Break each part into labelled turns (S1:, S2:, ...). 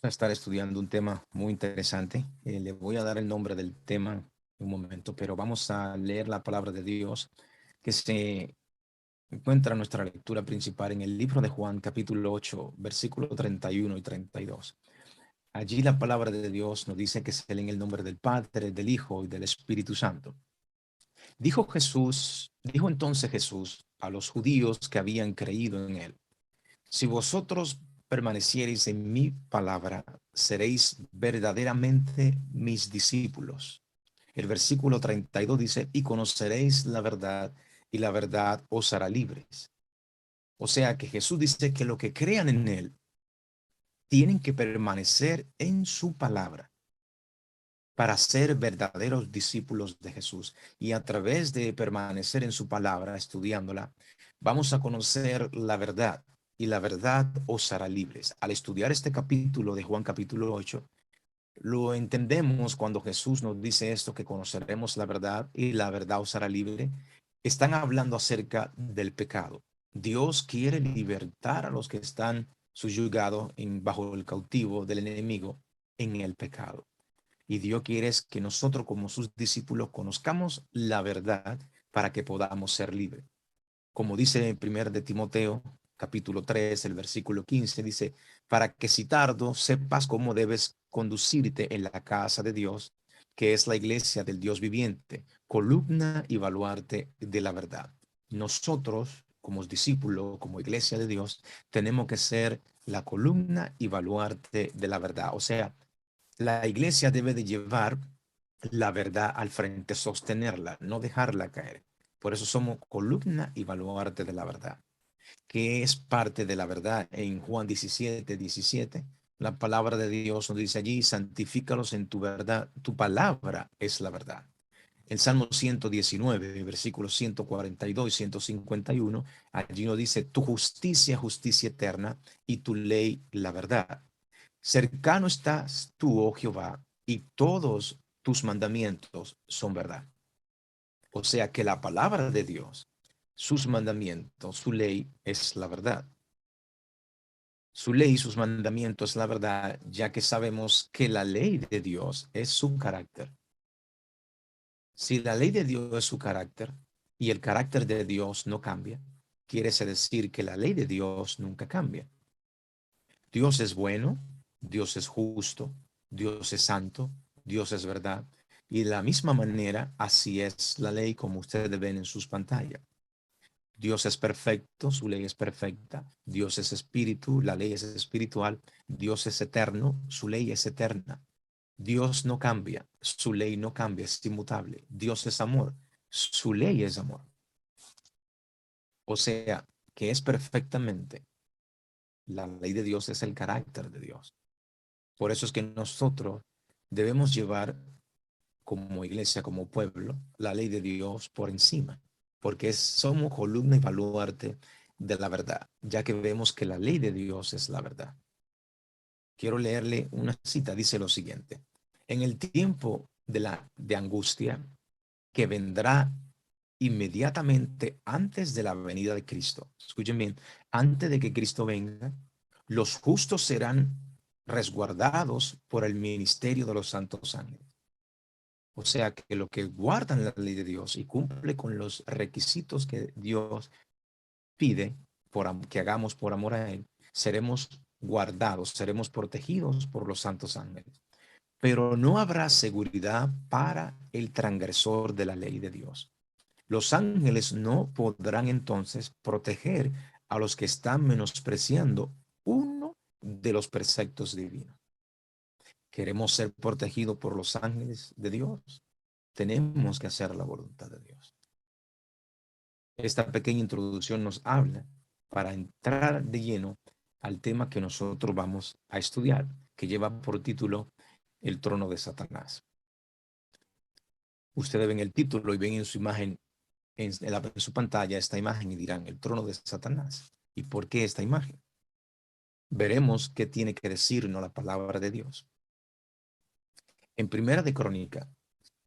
S1: a estar estudiando un tema muy interesante. Le voy a dar el nombre del tema en un momento, pero vamos a leer la palabra de Dios que se encuentra en nuestra lectura principal en el libro de Juan, capítulo 8, versículos 31 y 32. Allí la palabra de Dios nos dice que se lee en el nombre del Padre, del Hijo y del Espíritu Santo. Dijo entonces Jesús a los judíos que habían creído en él: si vosotros permaneciereis en mi palabra, seréis verdaderamente mis discípulos. El versículo 32 dice: y conoceréis la verdad, y la verdad os hará libres. O sea que Jesús dice que los que crean en él tienen que permanecer en su palabra para ser verdaderos discípulos de Jesús. Y a través de permanecer en su palabra, estudiándola, vamos a conocer la verdad, y la verdad os hará libres. Al estudiar este capítulo de Juan capítulo 8, lo entendemos cuando Jesús nos dice esto, que conoceremos la verdad y la verdad os hará libre. Están hablando acerca del pecado. Dios quiere libertar a los que están subyugados bajo el cautivo del enemigo en el pecado. Y Dios quiere es que nosotros como sus discípulos conozcamos la verdad para que podamos ser libres. Como dice en 1 de Timoteo, capítulo 3, el versículo 15, dice: para que si tardo sepas cómo debes conducirte en la casa de Dios, que es la iglesia del Dios viviente, columna y baluarte de la verdad. Nosotros, como discípulos, como iglesia de Dios, tenemos que ser la columna y baluarte de la verdad. O sea, la iglesia debe de llevar la verdad al frente, sostenerla, no dejarla caer. Por eso somos columna y baluarte de la verdad, que es parte de la verdad. En Juan 17, la palabra de Dios nos dice allí: santifícalos en tu verdad, tu palabra es la verdad. El Salmo 119, versículos 142 y 151, allí nos dice: tu justicia, justicia eterna, y tu ley, la verdad. Cercano estás tú, oh Jehová, y todos tus mandamientos son verdad. O sea que la palabra de Dios, sus mandamientos, su ley es la verdad. Su ley y sus mandamientos es la verdad, ya que sabemos que la ley de Dios es su carácter. Si la ley de Dios es su carácter y el carácter de Dios no cambia, quiere decir que la ley de Dios nunca cambia. Dios es bueno, Dios es justo, Dios es santo, Dios es verdad. Y de la misma manera, así es la ley, como ustedes ven en sus pantallas. Dios es perfecto, su ley es perfecta. Dios es espíritu, la ley es espiritual. Dios es eterno, su ley es eterna. Dios no cambia, su ley no cambia, es inmutable. Dios es amor, su ley es amor. O sea, que es perfectamente, la ley de Dios es el carácter de Dios. Por eso es que nosotros debemos llevar como iglesia, como pueblo, la ley de Dios por encima, porque somos columna y baluarte de la verdad, ya que vemos que la ley de Dios es la verdad. Quiero leerle una cita, dice lo siguiente: en el tiempo de angustia que vendrá inmediatamente antes de la venida de Cristo, escuchen bien, antes de que Cristo venga, los justos serán resguardados por el ministerio de los santos ángeles. O sea que los que guardan la ley de Dios y cumple con los requisitos que Dios pide que hagamos por amor a Él, seremos guardados, seremos protegidos por los santos ángeles. Pero no habrá seguridad para el transgresor de la ley de Dios. Los ángeles no podrán entonces proteger a los que están menospreciando uno de los preceptos divinos. ¿Queremos ser protegidos por los ángeles de Dios? Tenemos que hacer la voluntad de Dios. Esta pequeña introducción nos habla para entrar de lleno al tema que nosotros vamos a estudiar, que lleva por título El trono de Satanás. Ustedes ven el título y ven en su imagen, en su pantalla, esta imagen, y dirán: el trono de Satanás. ¿Y por qué esta imagen? Veremos qué tiene que decirnos la palabra de Dios. En Primera de Crónica,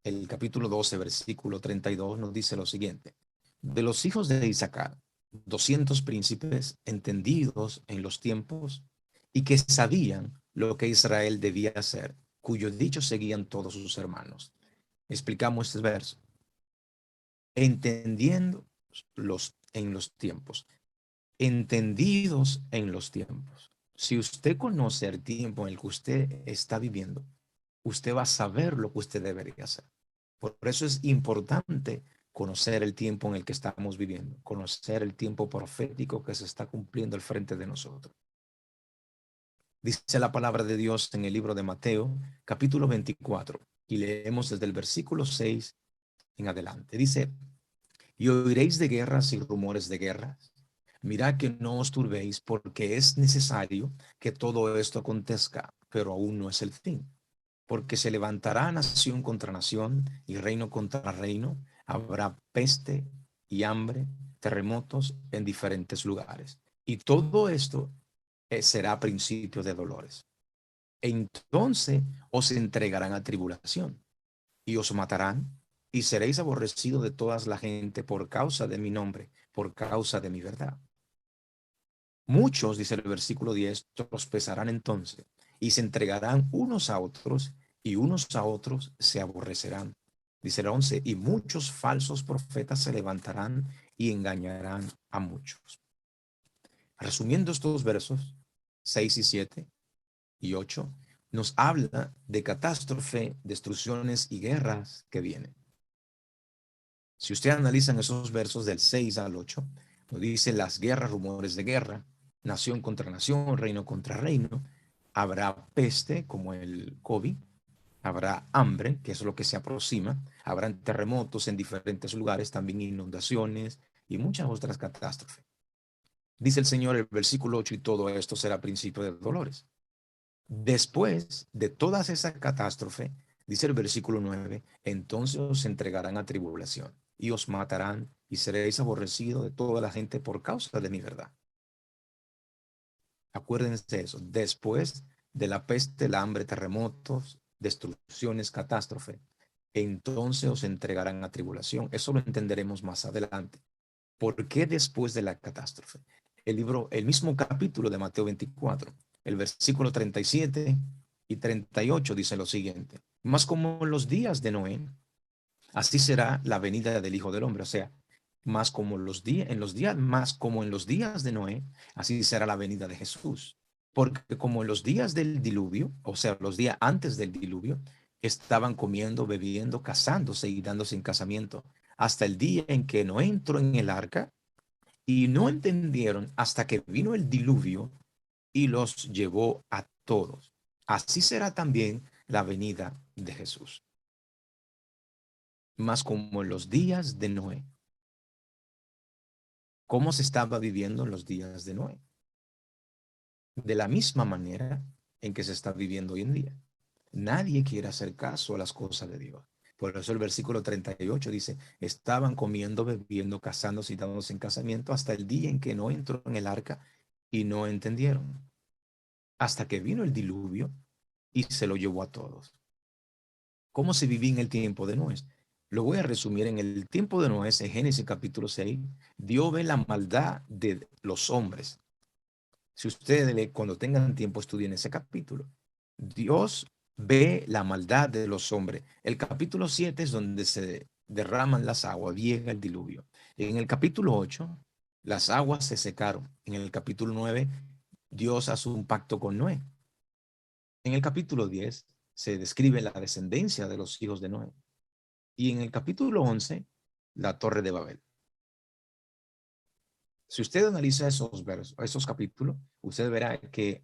S1: el capítulo 12, versículo 32, nos dice lo siguiente: de los hijos de Isaacar, 200 príncipes entendidos en los tiempos y que sabían lo que Israel debía hacer, cuyo dicho seguían todos sus hermanos. Explicamos este verso. Entendiendo en los tiempos, entendidos en los tiempos. Si usted conoce el tiempo en el que usted está viviendo, usted va a saber lo que usted debería hacer. Por eso es importante conocer el tiempo en el que estamos viviendo, conocer el tiempo profético que se está cumpliendo al frente de nosotros. Dice la palabra de Dios en el libro de Mateo, capítulo 24, y leemos desde el versículo 6 en adelante. Dice, y oiréis de guerras y rumores de guerras. Mirad que no os turbéis, porque es necesario que todo esto acontezca, pero aún no es el fin. Porque se levantará nación contra nación y reino contra reino. Habrá peste y hambre, terremotos en diferentes lugares. Y todo esto será principio de dolores. Entonces os entregarán a tribulación y os matarán y seréis aborrecidos de toda la gente por causa de mi nombre, por causa de mi verdad. Muchos, dice el versículo 10, tropezarán entonces y se entregarán unos a otros y unos a otros se aborrecerán. Dice el 11, y muchos falsos profetas se levantarán y engañarán a muchos. Resumiendo estos versos 6 y 7 y 8, nos habla de catástrofe, destrucciones y guerras que vienen. Si usted analiza esos versos del 6 al 8, nos dice las guerras, rumores de guerra, nación contra nación, reino contra reino, habrá peste como el COVID, habrá hambre, que es lo que se aproxima, habrán terremotos en diferentes lugares, también inundaciones y muchas otras catástrofes. Dice el Señor el versículo 8, y todo esto será principio de dolores. Después de todas esas catástrofes, dice el versículo 9, entonces os entregarán a tribulación y os matarán y seréis aborrecidos de toda la gente por causa de mi verdad. Acuérdense de eso. Después de la peste, el hambre, terremotos, destrucciones, catástrofe, entonces os entregarán a tribulación. Eso lo entenderemos más adelante. ¿Por qué después de la catástrofe? El mismo capítulo de Mateo 24, el versículo 37 y 38 dice lo siguiente: más como en los días de Noé, así será la venida del Hijo del Hombre. O sea, más como más como en los días de Noé, así será la venida de Jesús. Porque como en los días del diluvio, o sea, los días antes del diluvio, estaban comiendo, bebiendo, casándose y dándose en casamiento, hasta el día en que Noé entró en el arca y no entendieron hasta que vino el diluvio y los llevó a todos. Así será también la venida de Jesús. Más como en los días de Noé. ¿Cómo se estaba viviendo en los días de Noé? De la misma manera en que se está viviendo hoy en día. Nadie quiere hacer caso a las cosas de Dios. Por eso el versículo 38 dice, estaban comiendo, bebiendo, casándose y dándose en casamiento hasta el día en que no entró en el arca y no entendieron. Hasta que vino el diluvio y se lo llevó a todos. ¿Cómo se vivía en el tiempo de Noé? Lo voy a resumir. En el tiempo de Noé, en Génesis capítulo 6, Dios ve la maldad de los hombres. Si ustedes cuando tengan tiempo estudien ese capítulo. Dios ve la maldad de los hombres. El capítulo 7 es donde se derraman las aguas, llega el diluvio. En el capítulo 8, las aguas se secaron. En el capítulo 9, Dios hace un pacto con Noé. En el capítulo 10 se describe la descendencia de los hijos de Noé. Y en el capítulo 11, la torre de Babel. Si usted analiza esos versos, esos capítulos, usted verá que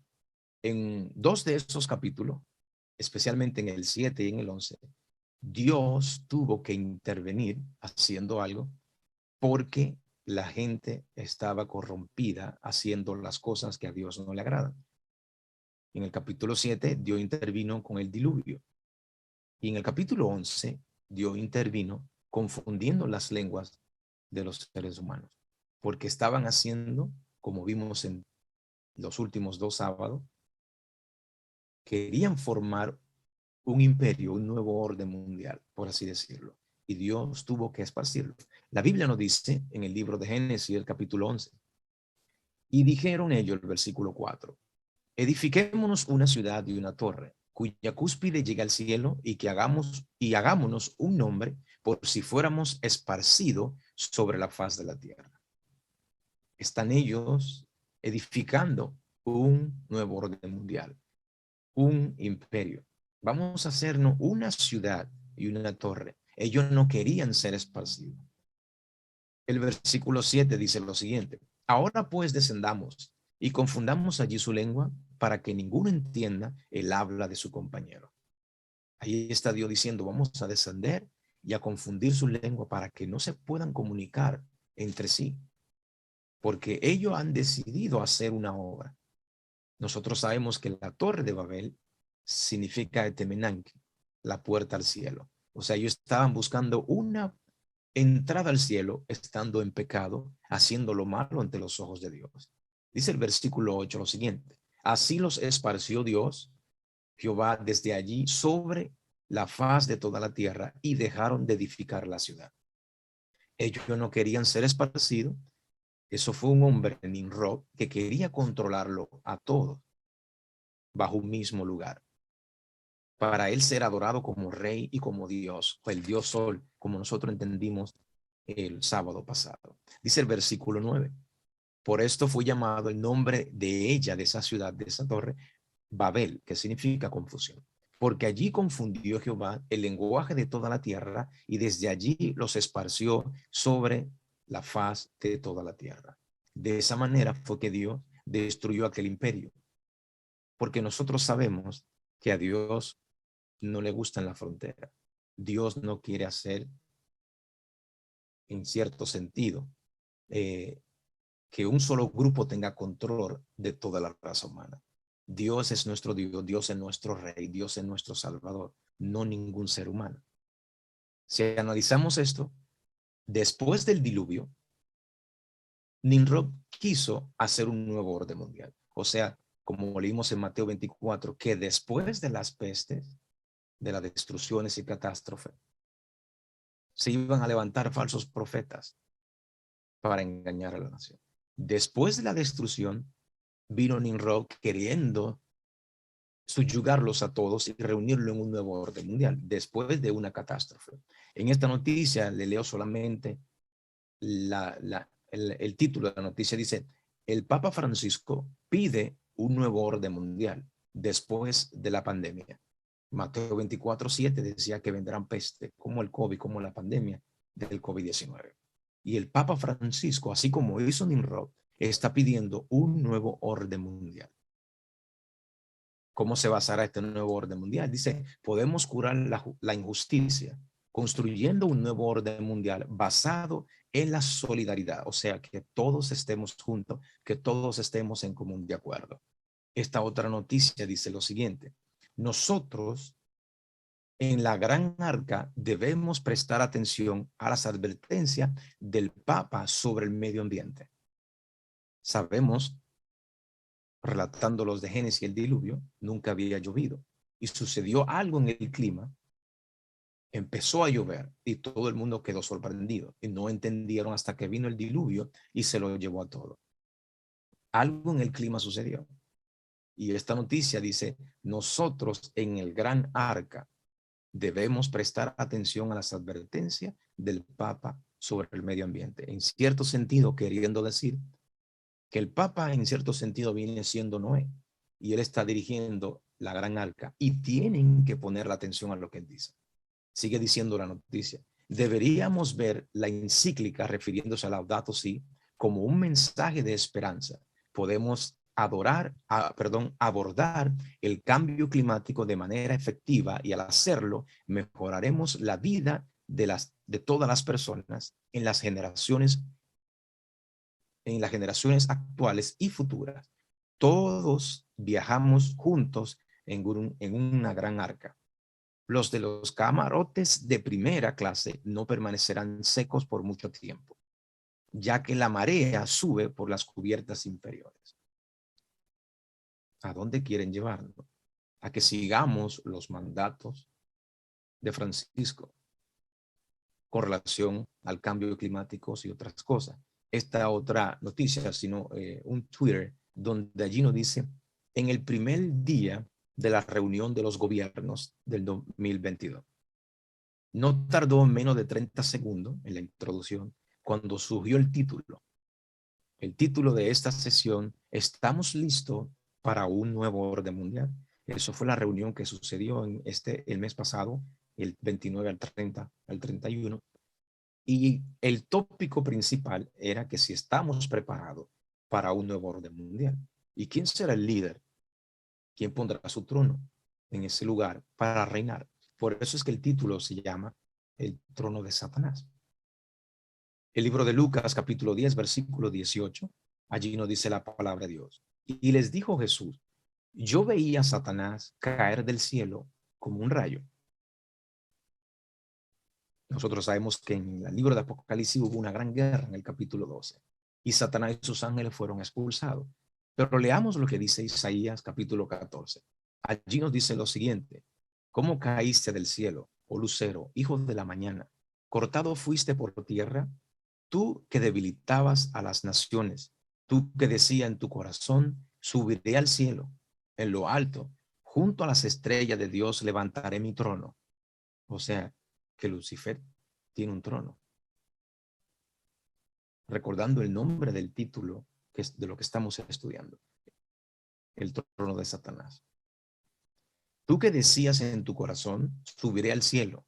S1: en dos de esos capítulos, especialmente en el 7 y en el 11, Dios tuvo que intervenir haciendo algo porque la gente estaba corrompida haciendo las cosas que a Dios no le agradan. En el capítulo 7, Dios intervino con el diluvio. Y en el capítulo 11, Dios intervino confundiendo las lenguas de los seres humanos, porque estaban haciendo, como vimos en los últimos dos sábados, querían formar un imperio, un nuevo orden mundial, por así decirlo. Y Dios tuvo que esparcirlo. La Biblia nos dice en el libro de Génesis, el capítulo 11, y dijeron ellos, el versículo 4, edifiquémonos una ciudad y una torre, cuya cúspide llegue al cielo, y que hagámonos un nombre, por si fuéramos esparcidos sobre la faz de la tierra. Están ellos edificando un nuevo orden mundial, un imperio. Vamos a hacernos una ciudad y una torre. Ellos no querían ser esparcidos. El versículo 7 dice lo siguiente: ahora pues descendamos y confundamos allí su lengua, para que ninguno entienda el habla de su compañero. Ahí está Dios diciendo: vamos a descender y a confundir su lengua para que no se puedan comunicar entre sí, porque ellos han decidido hacer una obra. Nosotros sabemos que la torre de Babel significa Etemenanque, la puerta al cielo. O sea, ellos estaban buscando una entrada al cielo estando en pecado, haciendo lo malo ante los ojos de Dios. Dice el versículo 8 lo siguiente: así los esparció Dios, Jehová, desde allí sobre la faz de toda la tierra, y dejaron de edificar la ciudad. Ellos no querían ser esparcidos. Eso fue un hombre, Nimrod, que quería controlarlo a todos bajo un mismo lugar, para él ser adorado como rey y como Dios, o el Dios Sol, como nosotros entendimos el sábado pasado. Dice el versículo 9: por esto fue llamado el nombre de ella, de esa ciudad, de esa torre, Babel, que significa confusión, porque allí confundió Jehová el lenguaje de toda la tierra, y desde allí los esparció sobre la faz de toda la tierra. De esa manera fue que Dios destruyó aquel imperio, porque nosotros sabemos que a Dios no le gustan la frontera. Dios no quiere hacer, en cierto sentido, eh, que un solo grupo tenga control de toda la raza humana. Dios es nuestro Dios, Dios es nuestro Rey, Dios es nuestro Salvador, no ningún ser humano. Si analizamos esto, después del diluvio, Nimrod quiso hacer un nuevo orden mundial. O sea, como leímos en Mateo 24, que después de las pestes, de las destrucciones y catástrofes, se iban a levantar falsos profetas para engañar a la nación. Después de la destrucción, vino Nimrod queriendo subyugarlos a todos y reunirlo en un nuevo orden mundial después de una catástrofe. En esta noticia le leo solamente el título de la noticia. Dice: el Papa Francisco pide un nuevo orden mundial después de la pandemia. Mateo 24:7 decía que vendrán peste, como el COVID, como la pandemia del COVID-19. Y el Papa Francisco, así como hizo Nimrod, está pidiendo un nuevo orden mundial. ¿Cómo se basará este nuevo orden mundial? Dice: podemos curar la injusticia construyendo un nuevo orden mundial basado en la solidaridad, o sea, que todos estemos juntos, que todos estemos en común de acuerdo. Esta otra noticia dice lo siguiente: nosotros en la gran arca debemos prestar atención a las advertencias del Papa sobre el medio ambiente. Sabemos, relatando los de Génesis y el diluvio, nunca había llovido y sucedió algo en el clima. Empezó a llover y todo el mundo quedó sorprendido y no entendieron hasta que vino el diluvio y se lo llevó a todo. Algo en el clima sucedió. Y esta noticia dice: nosotros en el gran arca debemos prestar atención a las advertencias del Papa sobre el medio ambiente. En cierto sentido, queriendo decir que el Papa en cierto sentido viene siendo Noé y él está dirigiendo la gran arca y tienen que poner la atención a lo que él dice. Sigue diciendo la noticia: deberíamos ver la encíclica refiriéndose a Laudato Si como un mensaje de esperanza. Podemos abordar el cambio climático de manera efectiva, y al hacerlo mejoraremos la vida de todas las personas en las generaciones actuales y futuras. Todos viajamos juntos en una gran arca. Los de los camarotes de primera clase no permanecerán secos por mucho tiempo, ya que la marea sube por las cubiertas inferiores. ¿A dónde quieren llevarnos? A que sigamos los mandatos de Francisco con relación al cambio climático y otras cosas. Esta otra noticia, sino un Twitter, donde allí nos dice: en el primer día de la reunión de los gobiernos del 2022. No tardó menos de 30 segundos en la introducción cuando surgió el título. El título de esta sesión: ¿estamos listos para un nuevo orden mundial? Eso fue la reunión que sucedió el mes pasado, el 29 al 30, al 31. Y el tópico principal era que si estamos preparados para un nuevo orden mundial. ¿Y quién será el líder? ¿Quién pondrá su trono en ese lugar para reinar? Por eso es que el título se llama El trono de Satanás. El libro de Lucas, capítulo 10, versículo 18, allí nos dice la palabra de Dios. Y les dijo Jesús: yo veía a Satanás caer del cielo como un rayo. Nosotros sabemos que en el libro de Apocalipsis hubo una gran guerra en el capítulo 12 y Satanás y sus ángeles fueron expulsados. Pero leamos lo que dice Isaías capítulo 14. Allí nos dice lo siguiente: ¿cómo caíste del cielo, oh lucero, hijo de la mañana? ¿Cortado fuiste por tierra? Tú que debilitabas a las naciones, tú que decías en tu corazón: subiré al cielo, en lo alto, junto a las estrellas de Dios levantaré mi trono. O sea, que Lucifer tiene un trono. Recordando el nombre del título que es de lo que estamos estudiando: el trono de Satanás. Tú que decías en tu corazón: subiré al cielo,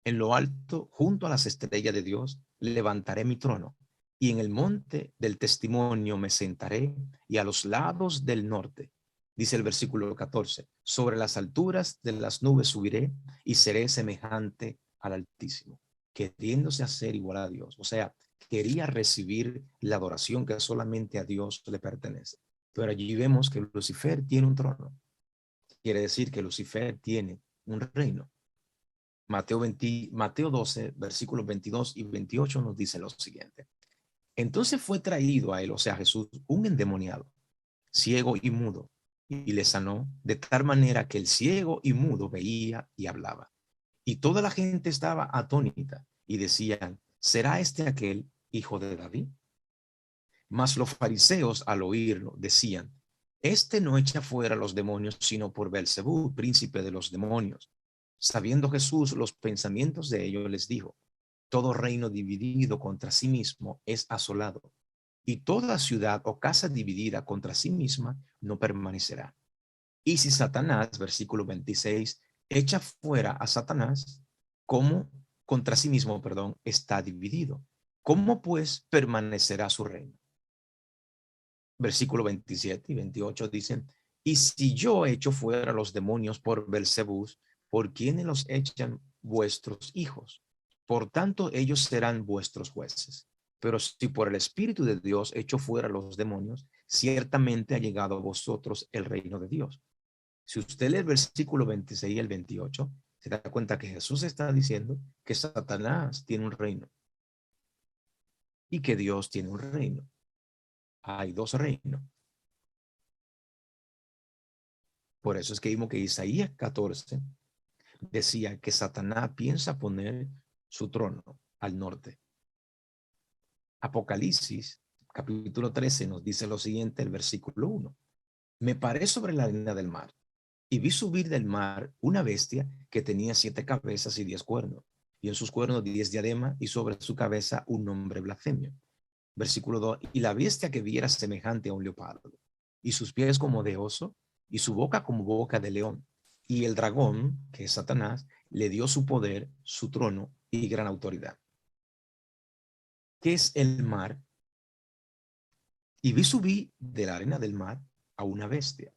S1: en lo alto, junto a las estrellas de Dios, levantaré mi trono, y en el monte del testimonio me sentaré, y a los lados del norte, dice el versículo 14, sobre las alturas de las nubes subiré y seré semejante al Altísimo, queriéndose hacer igual a Dios. O sea, quería recibir la adoración que solamente a Dios le pertenece. Pero allí vemos que Lucifer tiene un trono. Quiere decir que Lucifer tiene un reino. Mateo 12, versículos 22 y 28 nos dice lo siguiente. Entonces fue traído a él, o sea, a Jesús, un endemoniado, ciego y mudo, y le sanó de tal manera que el ciego y mudo veía y hablaba. Y toda la gente estaba atónita y decían: ¿será este aquel hijo de David? Mas los fariseos, al oírlo, decían: este no echa fuera los demonios, sino por Belzebú, príncipe de los demonios. Sabiendo Jesús los pensamientos de ellos, les dijo: todo reino dividido contra sí mismo es asolado, y toda ciudad o casa dividida contra sí misma no permanecerá. Y si Satanás, versículo 26, echa fuera a Satanás, ¿cómo contra sí mismo, perdón, está dividido? ¿Cómo pues permanecerá su reino? Versículo 27 y 28 dicen: y si yo echo fuera los demonios por Belzebú, ¿por quiénes los echan vuestros hijos? Por tanto, ellos serán vuestros jueces. Pero si por el Espíritu de Dios echo fuera los demonios, ciertamente ha llegado a vosotros el reino de Dios. Si usted lee el versículo 26 y el 28, se da cuenta que Jesús está diciendo que Satanás tiene un reino y que Dios tiene un reino. Hay dos reinos. Por eso es que vimos que Isaías 14 decía que Satanás piensa poner su trono al norte. Apocalipsis, capítulo 13, nos dice lo siguiente, el versículo 1. Me paré sobre la arena del mar y vi subir del mar una bestia que tenía 7 cabezas y 10 cuernos, y en sus cuernos 10 diademas, y sobre su cabeza un nombre blasfemio. Versículo 2. Y la bestia que vi era semejante a un leopardo, y sus pies como de oso, y su boca como boca de león. Y el dragón, que es Satanás, le dio su poder, su trono y gran autoridad. ¿Qué es el mar? Y vi subir de la arena del mar a una bestia,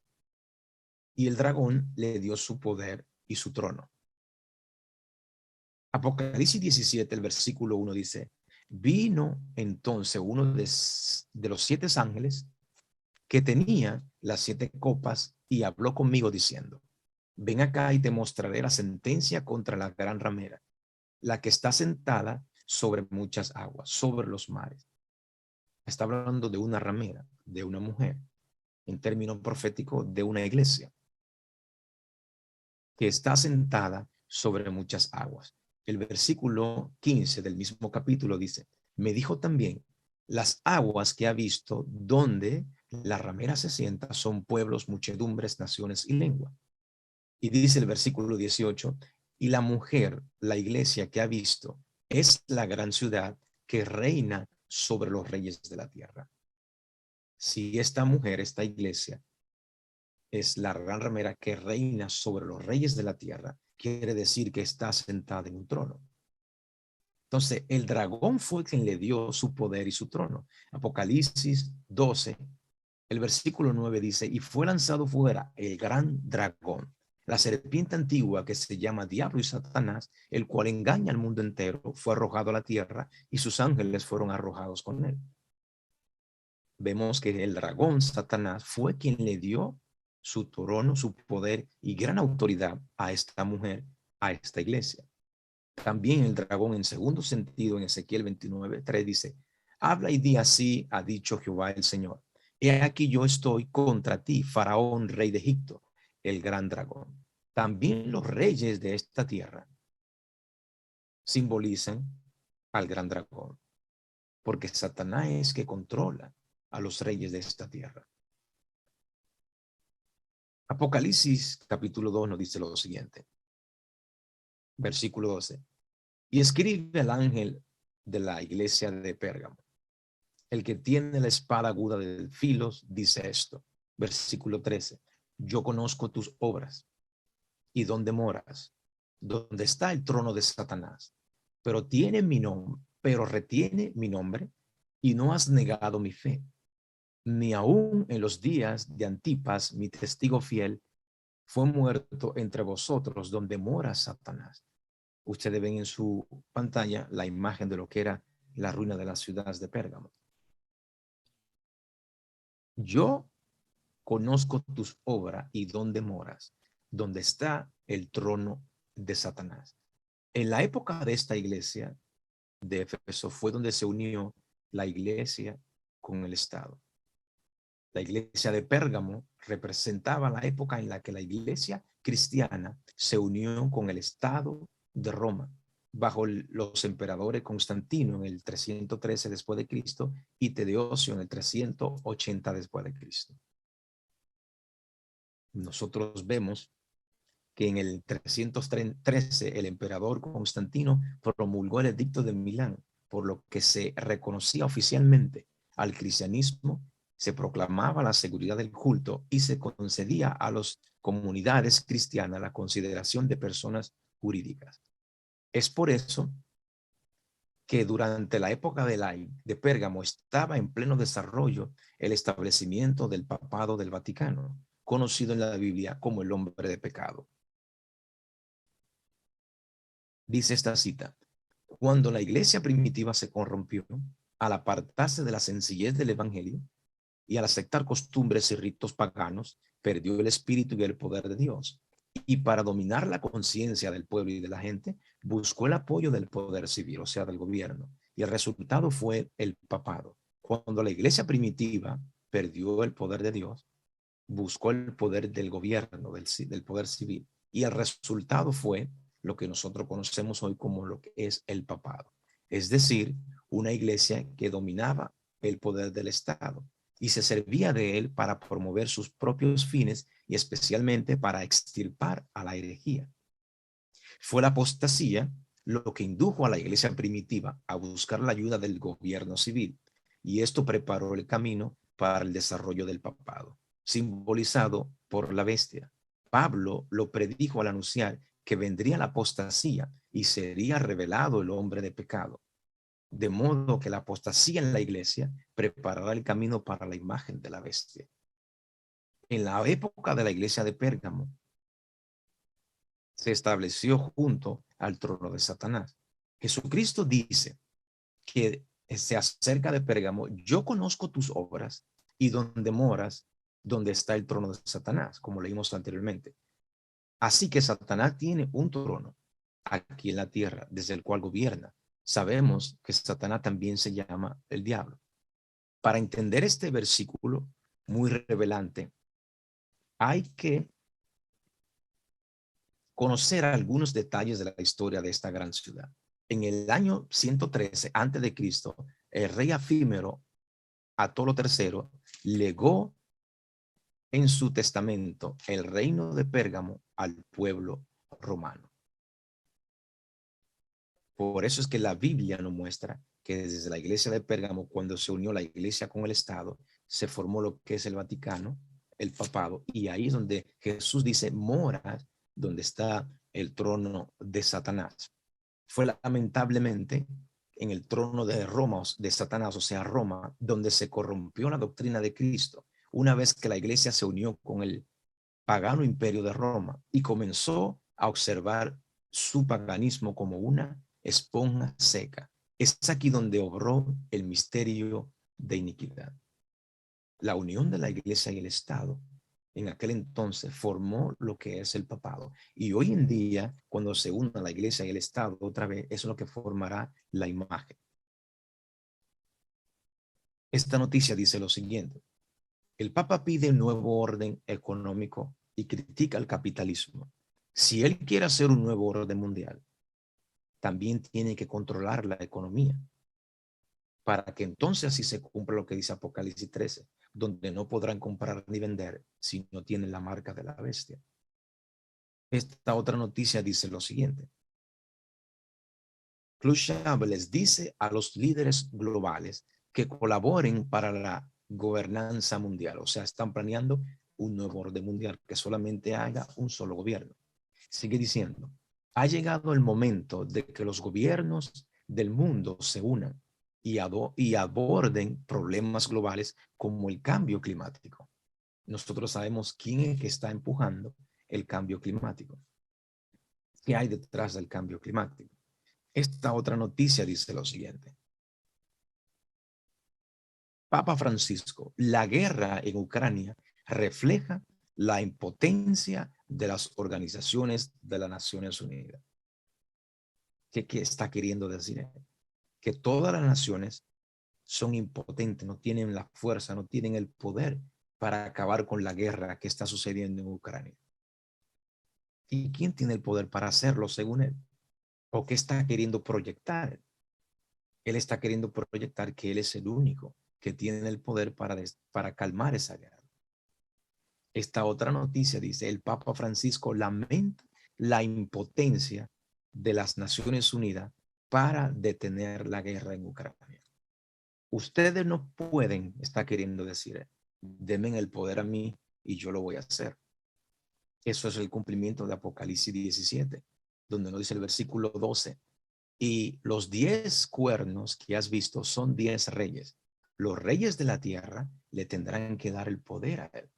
S1: y el dragón le dio su poder y su trono. Apocalipsis 17, el versículo 1 dice: vino entonces uno de los 7 ángeles que tenía las 7 copas y habló conmigo diciendo: ven acá y te mostraré la sentencia contra la gran ramera, la que está sentada sobre muchas aguas, sobre los mares. Está hablando de una ramera, de una mujer, en términos proféticos de una iglesia que está sentada sobre muchas aguas. El versículo 15 del mismo capítulo dice: me dijo también: las aguas que ha visto donde La ramera se sienta, son pueblos, muchedumbres, naciones y lengua. Y dice el versículo 18, y la mujer, la iglesia que ha visto, es la gran ciudad que reina sobre los reyes de la tierra. Si esta mujer, esta iglesia, es la gran ramera que reina sobre los reyes de la tierra, quiere decir que está sentada en un trono. Entonces, el dragón fue quien le dio su poder y su trono. Apocalipsis 12, el versículo 9 dice, y fue lanzado fuera el gran dragón, la serpiente antigua que se llama Diablo y Satanás, el cual engaña al mundo entero, fue arrojado a la tierra y sus ángeles fueron arrojados con él. Vemos que el dragón, Satanás, fue quien le dio su trono, su poder y gran autoridad a esta mujer, a esta iglesia. También el dragón, en segundo sentido, en Ezequiel 29:3 dice, habla y di así, ha dicho Jehová el Señor. He aquí yo estoy contra ti, Faraón, rey de Egipto, el gran dragón. También los reyes de esta tierra simbolizan al gran dragón, porque Satanás es que controla a los reyes de esta tierra. Apocalipsis capítulo 2 nos dice lo siguiente, versículo 12. Y escribe al ángel de la iglesia de Pérgamo, el que tiene la espada aguda de filos, dice esto, versículo 13. Yo conozco tus obras y dónde moras, donde está el trono de Satanás, pero retiene mi nombre y no has negado mi fe, ni aún en los días de Antipas, mi testigo fiel, fue muerto entre vosotros donde mora Satanás. Ustedes ven en su pantalla la imagen de lo que era la ruina de las ciudades de Pérgamo. Yo conozco tus obras y dónde moras, donde está el trono de Satanás. En la época de esta iglesia de Éfeso fue donde se unió la iglesia con el Estado. La iglesia de Pérgamo representaba la época en la que la iglesia cristiana se unió con el Estado de Roma bajo los emperadores Constantino en el 313 después de Cristo y Teodosio en el 380 después de Cristo. Nosotros vemos que en el 313 el emperador Constantino promulgó el edicto de Milán, por lo que se reconocía oficialmente al cristianismo, se proclamaba la seguridad del culto y se concedía a las comunidades cristianas la consideración de personas jurídicas. Es por eso que durante la época de Pérgamo estaba en pleno desarrollo el establecimiento del papado del Vaticano, conocido en la Biblia como el hombre de pecado. Dice esta cita, cuando la iglesia primitiva se corrompió, al apartarse de la sencillez del evangelio y al aceptar costumbres y ritos paganos, perdió el espíritu y el poder de Dios. Y para dominar la conciencia del pueblo y de la gente, buscó el apoyo del poder civil, o sea, del gobierno. Y el resultado fue el papado. Cuando la iglesia primitiva perdió el poder de Dios, buscó el poder del gobierno, del poder civil. Y el resultado fue lo que nosotros conocemos hoy como lo que es el papado. Es decir, una iglesia que dominaba el poder del Estado y se servía de él para promover sus propios fines y especialmente para extirpar a la herejía. Fue la apostasía lo que indujo a la iglesia primitiva a buscar la ayuda del gobierno civil, y esto preparó el camino para el desarrollo del papado, simbolizado por la bestia. Pablo lo predijo al anunciar que vendría la apostasía y sería revelado el hombre de pecado. De modo que la apostasía en la iglesia preparará el camino para la imagen de la bestia. En la época de la iglesia de Pérgamo, se estableció junto al trono de Satanás. Jesucristo dice que se acerca de Pérgamo, yo conozco tus obras y donde moras, donde está el trono de Satanás, como leímos anteriormente. Así que Satanás tiene un trono aquí en la tierra, desde el cual gobierna. Sabemos que Satanás también se llama el diablo. Para entender este versículo muy revelante, hay que conocer algunos detalles de la historia de esta gran ciudad. En el año 113 antes de Cristo, el rey Afímero Atolo III legó en su testamento el reino de Pérgamo al pueblo romano. Por eso es que la Biblia nos muestra que desde la iglesia de Pérgamo, cuando se unió la iglesia con el Estado, se formó lo que es el Vaticano, el papado, y ahí es donde Jesús dice, mora donde está el trono de Satanás. Fue lamentablemente en el trono de Roma, de Satanás, o sea, Roma, donde se corrompió la doctrina de Cristo, una vez que la iglesia se unió con el pagano imperio de Roma y comenzó a observar su paganismo como una esponja seca. Es aquí donde obró el misterio de iniquidad. La unión de la iglesia y el Estado en aquel entonces formó lo que es el papado. Y hoy en día, cuando se una la iglesia y el Estado otra vez, eso es lo que formará la imagen. Esta noticia dice lo siguiente. El Papa pide un nuevo orden económico y critica el capitalismo. Si él quiere hacer un nuevo orden mundial, también tiene que controlar la economía para que entonces así se cumpla lo que dice Apocalipsis 13, donde no podrán comprar ni vender si no tienen la marca de la bestia. Esta otra noticia dice lo siguiente. Khrushchev les dice a los líderes globales que colaboren para la gobernanza mundial. O sea, están planeando un nuevo orden mundial que solamente haga un solo gobierno. Sigue diciendo, ha llegado el momento de que los gobiernos del mundo se unan y aborden problemas globales como el cambio climático. Nosotros sabemos quién es que está empujando el cambio climático. ¿Qué hay detrás del cambio climático? Esta otra noticia dice lo siguiente. Papa Francisco, la guerra en Ucrania refleja la impotencia de las organizaciones de las Naciones Unidas. ¿Qué está queriendo decir? Que todas las naciones son impotentes, no tienen la fuerza, no tienen el poder para acabar con la guerra que está sucediendo en Ucrania. ¿Y quién tiene el poder para hacerlo según él? ¿O qué está queriendo proyectar? Él está queriendo proyectar que él es el único que tiene el poder para calmar esa guerra. Esta otra noticia dice, el Papa Francisco lamenta la impotencia de las Naciones Unidas para detener la guerra en Ucrania. Ustedes no pueden, está queriendo decir, denme el poder a mí y yo lo voy a hacer. Eso es el cumplimiento de Apocalipsis 17, donde nos dice el versículo 12. Y los 10 cuernos que has visto son 10 reyes. Los reyes de la tierra le tendrán que dar el poder a él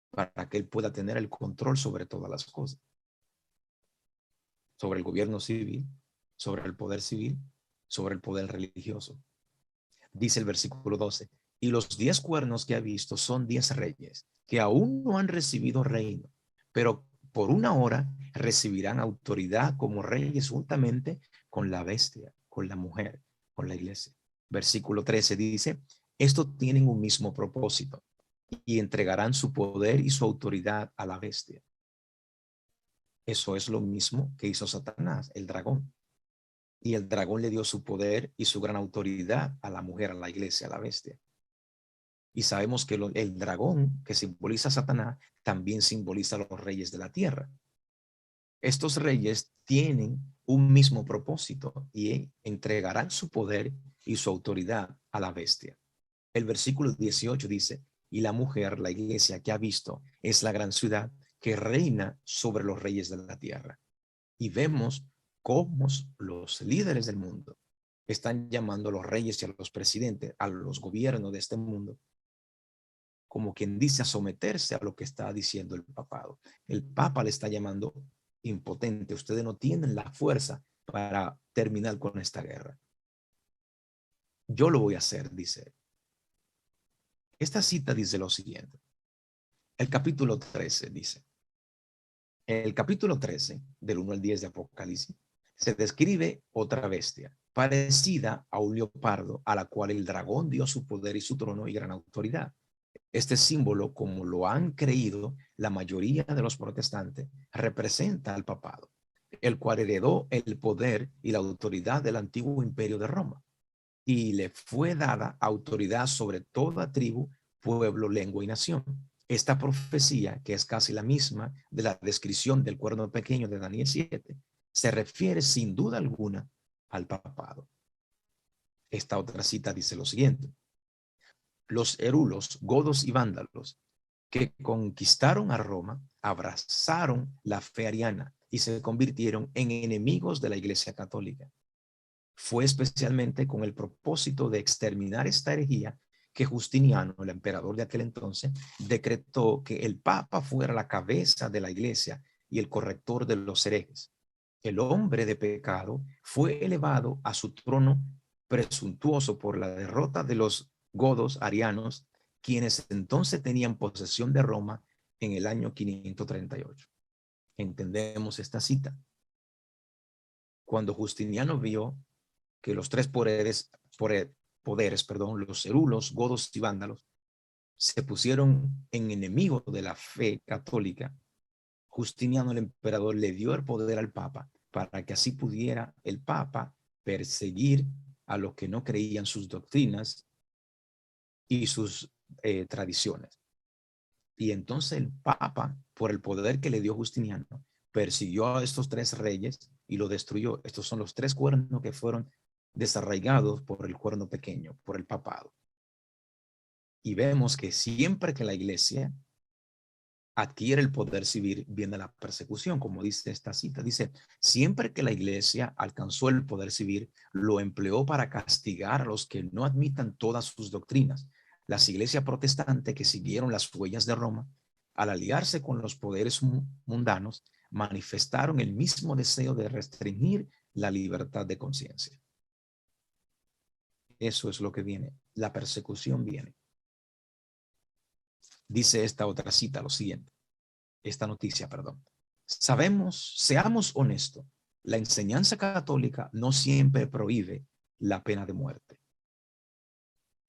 S1: para que él pueda tener el control sobre todas las cosas. Sobre el gobierno civil, sobre el poder civil, sobre el poder religioso. Dice el versículo 12, y los 10 cuernos que ha visto son 10 reyes que aún no han recibido reino, pero por una hora recibirán autoridad como reyes juntamente con la bestia, con la mujer, con la iglesia. Versículo 13 dice, estos tienen un mismo propósito y entregarán su poder y su autoridad a la bestia. Eso es lo mismo que hizo Satanás, el dragón. Y el dragón le dio su poder y su gran autoridad a la mujer, a la iglesia, a la bestia. Y sabemos que el dragón que simboliza a Satanás también simboliza a los reyes de la tierra. Estos reyes tienen un mismo propósito y entregarán su poder y su autoridad a la bestia. El versículo 18 dice, y la mujer, la iglesia que ha visto, es la gran ciudad que reina sobre los reyes de la tierra. Y vemos cómo los líderes del mundo están llamando a los reyes y a los presidentes, a los gobiernos de este mundo, como quien dice a someterse a lo que está diciendo el papado. El papa le está llamando impotente. Ustedes no tienen la fuerza para terminar con esta guerra. Yo lo voy a hacer, dice. Esta cita dice lo siguiente. El capítulo 13 dice. El capítulo 13, del 1 al 10 de Apocalipsis, se describe otra bestia, parecida a un leopardo, a la cual el dragón dio su poder y su trono y gran autoridad. Este símbolo, como lo han creído la mayoría de los protestantes, representa al papado, el cual heredó el poder y la autoridad del antiguo imperio de Roma. y le fue dada autoridad sobre toda tribu, pueblo, lengua y nación. Esta profecía, que es casi la misma de la descripción del cuerno pequeño de Daniel 7, se refiere sin duda alguna al papado. Esta otra cita dice lo siguiente: los herulos, godos y vándalos que conquistaron a Roma abrazaron la fe ariana y se convirtieron en enemigos de la Iglesia Católica. Fue especialmente con el propósito de exterminar esta herejía que Justiniano, el emperador de aquel entonces, decretó que el Papa fuera la cabeza de la Iglesia y el corrector de los herejes. El hombre de pecado fue elevado a su trono presuntuoso por la derrota de los godos arianos, quienes entonces tenían posesión de Roma en el año 538. Entendemos esta cita. Cuando Justiniano vio que los tres poderes, los cerulos, godos y vándalos, se pusieron en enemigos de la fe católica, Justiniano el emperador le dio el poder al Papa para que así pudiera el Papa perseguir a los que no creían sus doctrinas y sus tradiciones. Y entonces el Papa, por el poder que le dio Justiniano, persiguió a estos tres reyes y lo destruyó. Estos son los tres cuernos que fueron desarraigados por el cuerno pequeño, por el papado. Y vemos que siempre que la iglesia adquiere el poder civil, viene la persecución, como dice esta cita. Dice, siempre que la iglesia alcanzó el poder civil, lo empleó para castigar a los que no admitan todas sus doctrinas. Las iglesias protestantes que siguieron las huellas de Roma, al aliarse con los poderes mundanos, manifestaron el mismo deseo de restringir la libertad de conciencia. Eso es lo que viene. La persecución viene. Dice esta otra cita lo siguiente. Esta noticia, perdón. Seamos honestos, la enseñanza católica no siempre prohíbe la pena de muerte.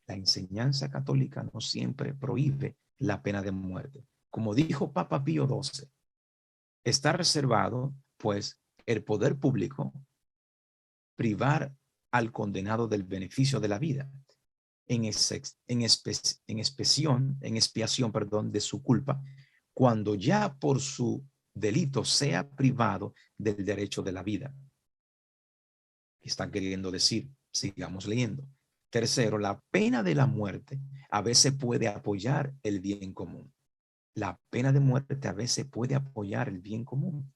S1: La enseñanza católica no siempre prohíbe la pena de muerte. Como dijo Papa Pío XII, está reservado, pues, el poder público privar al condenado del beneficio de la vida en expiación, de su culpa, cuando ya por su delito sea privado del derecho de la vida. Está queriendo decir, sigamos leyendo. Tercero, la pena de la muerte a veces puede apoyar el bien común. La pena de muerte a veces puede apoyar el bien común.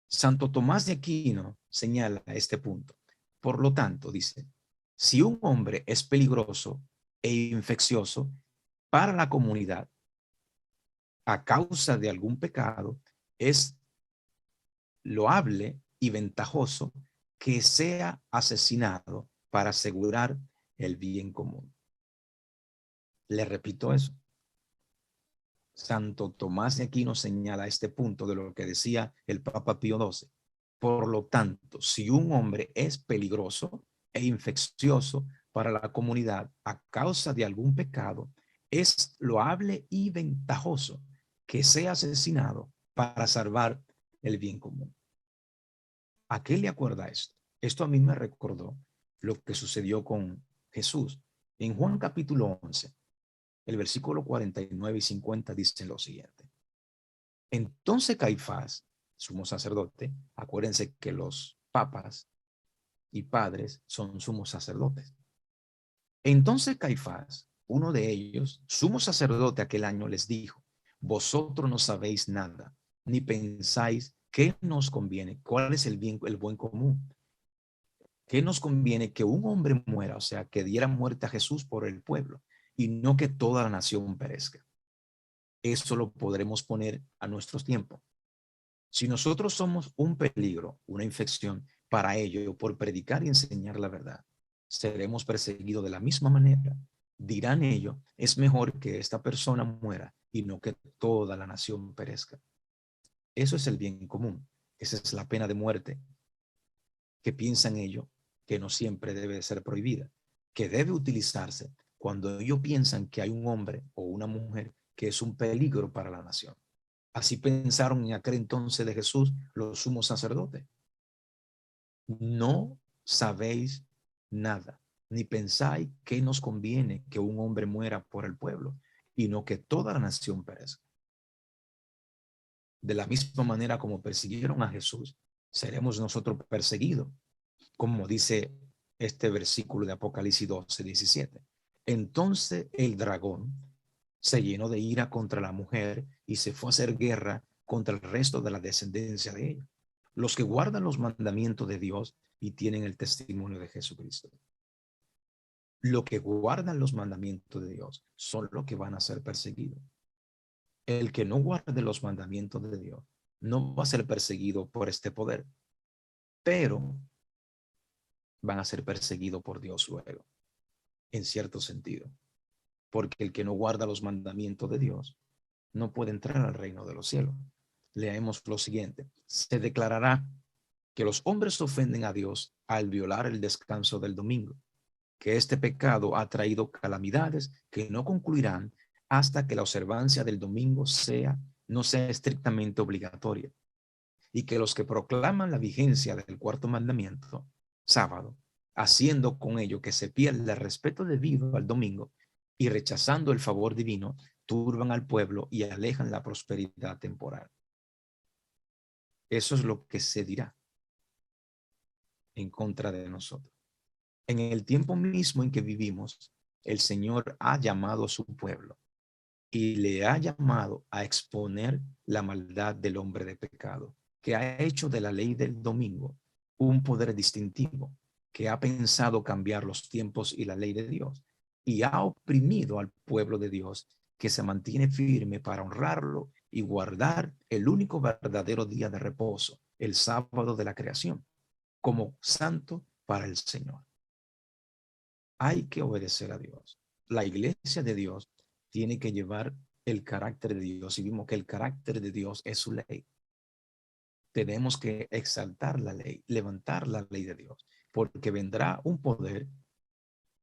S1: Santo Tomás de Aquino señala este punto. Por lo tanto, dice, si un hombre es peligroso e infeccioso para la comunidad a causa de algún pecado, es loable y ventajoso que sea asesinado para asegurar el bien común. Le repito eso. Santo Tomás de Aquino señala este punto de lo que decía el Papa Pío XII. Por lo tanto, si un hombre es peligroso e infeccioso para la comunidad a causa de algún pecado, es loable y ventajoso que sea asesinado para salvar el bien común. ¿A qué le acuerda esto? Esto a mí me recordó lo que sucedió con Jesús. En Juan capítulo 11, el versículo 49 y 50 dice lo siguiente. Entonces Caifás, sumo sacerdote, acuérdense que los papas y padres son sumos sacerdotes. Entonces Caifás, uno de ellos, sumo sacerdote aquel año, les dijo, vosotros no sabéis nada, ni pensáis qué nos conviene, cuál es el buen común. ¿Qué nos conviene que un hombre muera, o sea, que diera muerte a Jesús por el pueblo, y no que toda la nación perezca? Eso lo podremos poner a nuestros tiempos. Si nosotros somos un peligro, una infección para ello, por predicar y enseñar la verdad, seremos perseguidos de la misma manera. Dirán ellos, es mejor que esta persona muera y no que toda la nación perezca. Eso es el bien común. Esa es la pena de muerte que piensan ellos que no siempre debe ser prohibida, que debe utilizarse cuando ellos piensan que hay un hombre o una mujer que es un peligro para la nación. Así pensaron en aquel entonces de Jesús los sumos sacerdotes. No sabéis nada, ni pensáis que nos conviene que un hombre muera por el pueblo, y no que toda la nación perezca. De la misma manera como persiguieron a Jesús, seremos nosotros perseguidos, como dice este versículo de Apocalipsis 12:17. Entonces el dragón se llenó de ira contra la mujer y se fue a hacer guerra contra el resto de la descendencia de ella, los que guardan los mandamientos de Dios y tienen el testimonio de Jesucristo. Los que guardan los mandamientos de Dios son los que van a ser perseguidos. El que no guarde los mandamientos de Dios no va a ser perseguido por este poder, pero van a ser perseguidos por Dios luego, en cierto sentido, porque el que no guarda los mandamientos de Dios no puede entrar al reino de los cielos. Leemos lo siguiente: se declarará que los hombres ofenden a Dios al violar el descanso del domingo, que este pecado ha traído calamidades que no concluirán hasta que la observancia del domingo no sea estrictamente obligatoria, y que los que proclaman la vigencia del cuarto mandamiento, sábado, haciendo con ello que se pierda el respeto debido al domingo y rechazando el favor divino, turban al pueblo y alejan la prosperidad temporal. Eso es lo que se dirá en contra de nosotros. En el tiempo mismo en que vivimos, el Señor ha llamado a su pueblo y le ha llamado a exponer la maldad del hombre de pecado, que ha hecho de la ley del domingo un poder distintivo, que ha pensado cambiar los tiempos y la ley de Dios, y ha oprimido al pueblo de Dios, que se mantiene firme para honrarlo y guardar el único verdadero día de reposo, el sábado de la creación, como santo para el Señor. Hay que obedecer a Dios. La iglesia de Dios tiene que llevar el carácter de Dios, y vimos que el carácter de Dios es su ley. Tenemos que exaltar la ley, levantar la ley de Dios, porque vendrá un poder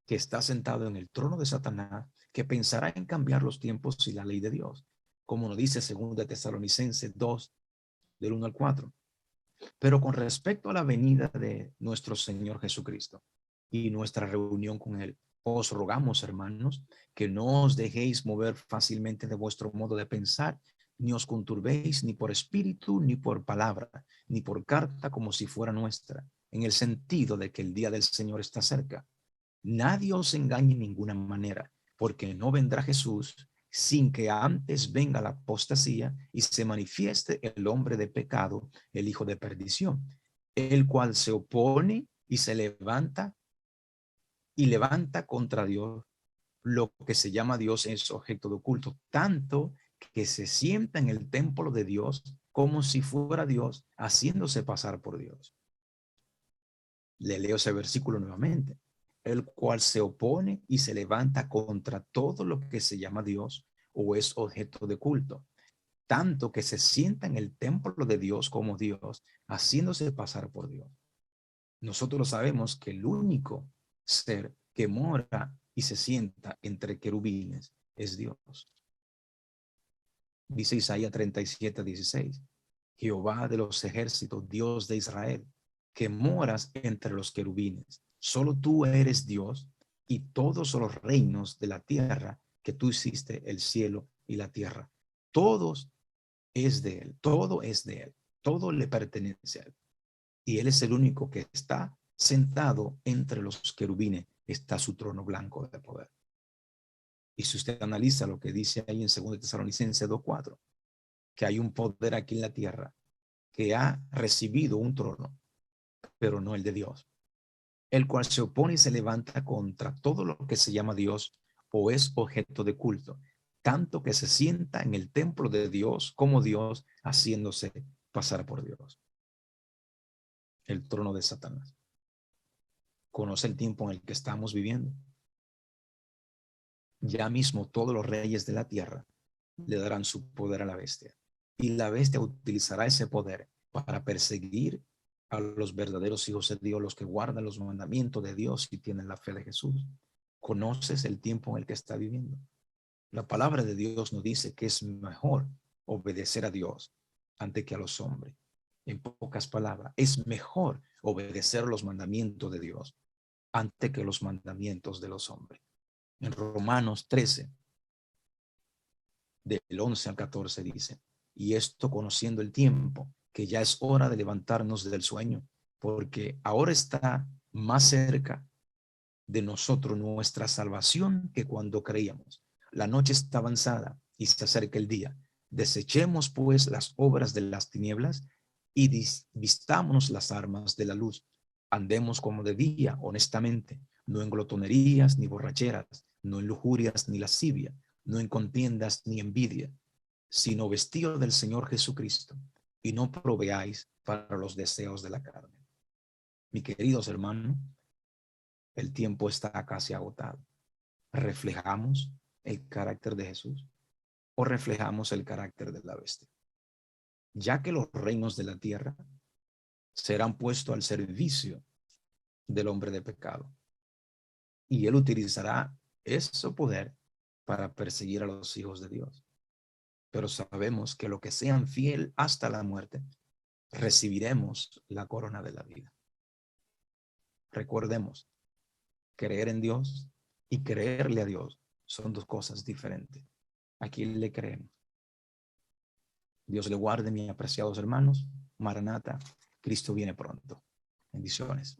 S1: que está sentado en el trono de Satanás, que pensará en cambiar los tiempos y la ley de Dios, como nos dice 2 Tesalonicenses 2, del 1 al 4. Pero con respecto a la venida de nuestro Señor Jesucristo y nuestra reunión con Él, os rogamos, hermanos, que no os dejéis mover fácilmente de vuestro modo de pensar, ni os conturbéis ni por espíritu, ni por palabra, ni por carta como si fuera nuestra, en el sentido de que el día del Señor está cerca. Nadie os engañe en ninguna manera, porque no vendrá Jesús sin que antes venga la apostasía y se manifieste el hombre de pecado, el hijo de perdición, el cual se opone y se levanta contra Dios. Lo que se llama Dios es objeto de culto, tanto que se sienta en el templo de Dios como si fuera Dios, haciéndose pasar por Dios. Le leo ese versículo nuevamente: el cual se opone y se levanta contra todo lo que se llama Dios o es objeto de culto, tanto que se sienta en el templo de Dios como Dios, haciéndose pasar por Dios. Nosotros sabemos que el único ser que mora y se sienta entre querubines es Dios. Dice Isaías 37:16, Jehová de los ejércitos, Dios de Israel, que moras entre los querubines. Solo tú eres Dios, y todos los reinos de la tierra que tú hiciste, el cielo y la tierra. Todos es de Él, todo es de Él, todo le pertenece a Él. Y Él es el único que está sentado entre los querubines, está su trono blanco de poder. Y si usted analiza lo que dice ahí en 2 Tesalonicenses 2:4, que hay un poder aquí en la tierra que ha recibido un trono, pero no el de Dios, el cual se opone y se levanta contra todo lo que se llama Dios o es objeto de culto, tanto que se sienta en el templo de Dios como Dios, haciéndose pasar por Dios. El trono de Satanás. Conoce el tiempo en el que estamos viviendo. Ya mismo todos los reyes de la tierra le darán su poder a la bestia, y la bestia utilizará ese poder para perseguir a los verdaderos hijos de Dios, los que guardan los mandamientos de Dios y tienen la fe de Jesús. ¿Conoces el tiempo en el que está viviendo? La palabra de Dios nos dice que es mejor obedecer a Dios antes que a los hombres. En pocas palabras, es mejor obedecer los mandamientos de Dios antes que los mandamientos de los hombres. En Romanos 13, del 11 al 14 dice, y esto conociendo el tiempo, que ya es hora de levantarnos del sueño, porque ahora está más cerca de nosotros nuestra salvación que cuando creíamos. La noche está avanzada y se acerca el día. Desechemos pues las obras de las tinieblas y vistámonos las armas de la luz. Andemos como de día, honestamente, no en glotonerías ni borracheras, no en lujurias ni lascivia, no en contiendas ni envidia, sino vestido del Señor Jesucristo, y no proveáis para los deseos de la carne. Mi queridos hermanos, el tiempo está casi agotado. ¿Reflejamos el carácter de Jesús o reflejamos el carácter de la bestia? Ya que los reinos de la tierra serán puestos al servicio del hombre de pecado, y él utilizará ese poder para perseguir a los hijos de Dios. Pero sabemos que los que sean fiel hasta la muerte, recibiremos la corona de la vida. Recordemos, creer en Dios y creerle a Dios son dos cosas diferentes. Aquí le creemos. Dios le guarde, mis apreciados hermanos. Maranata, Cristo viene pronto. Bendiciones.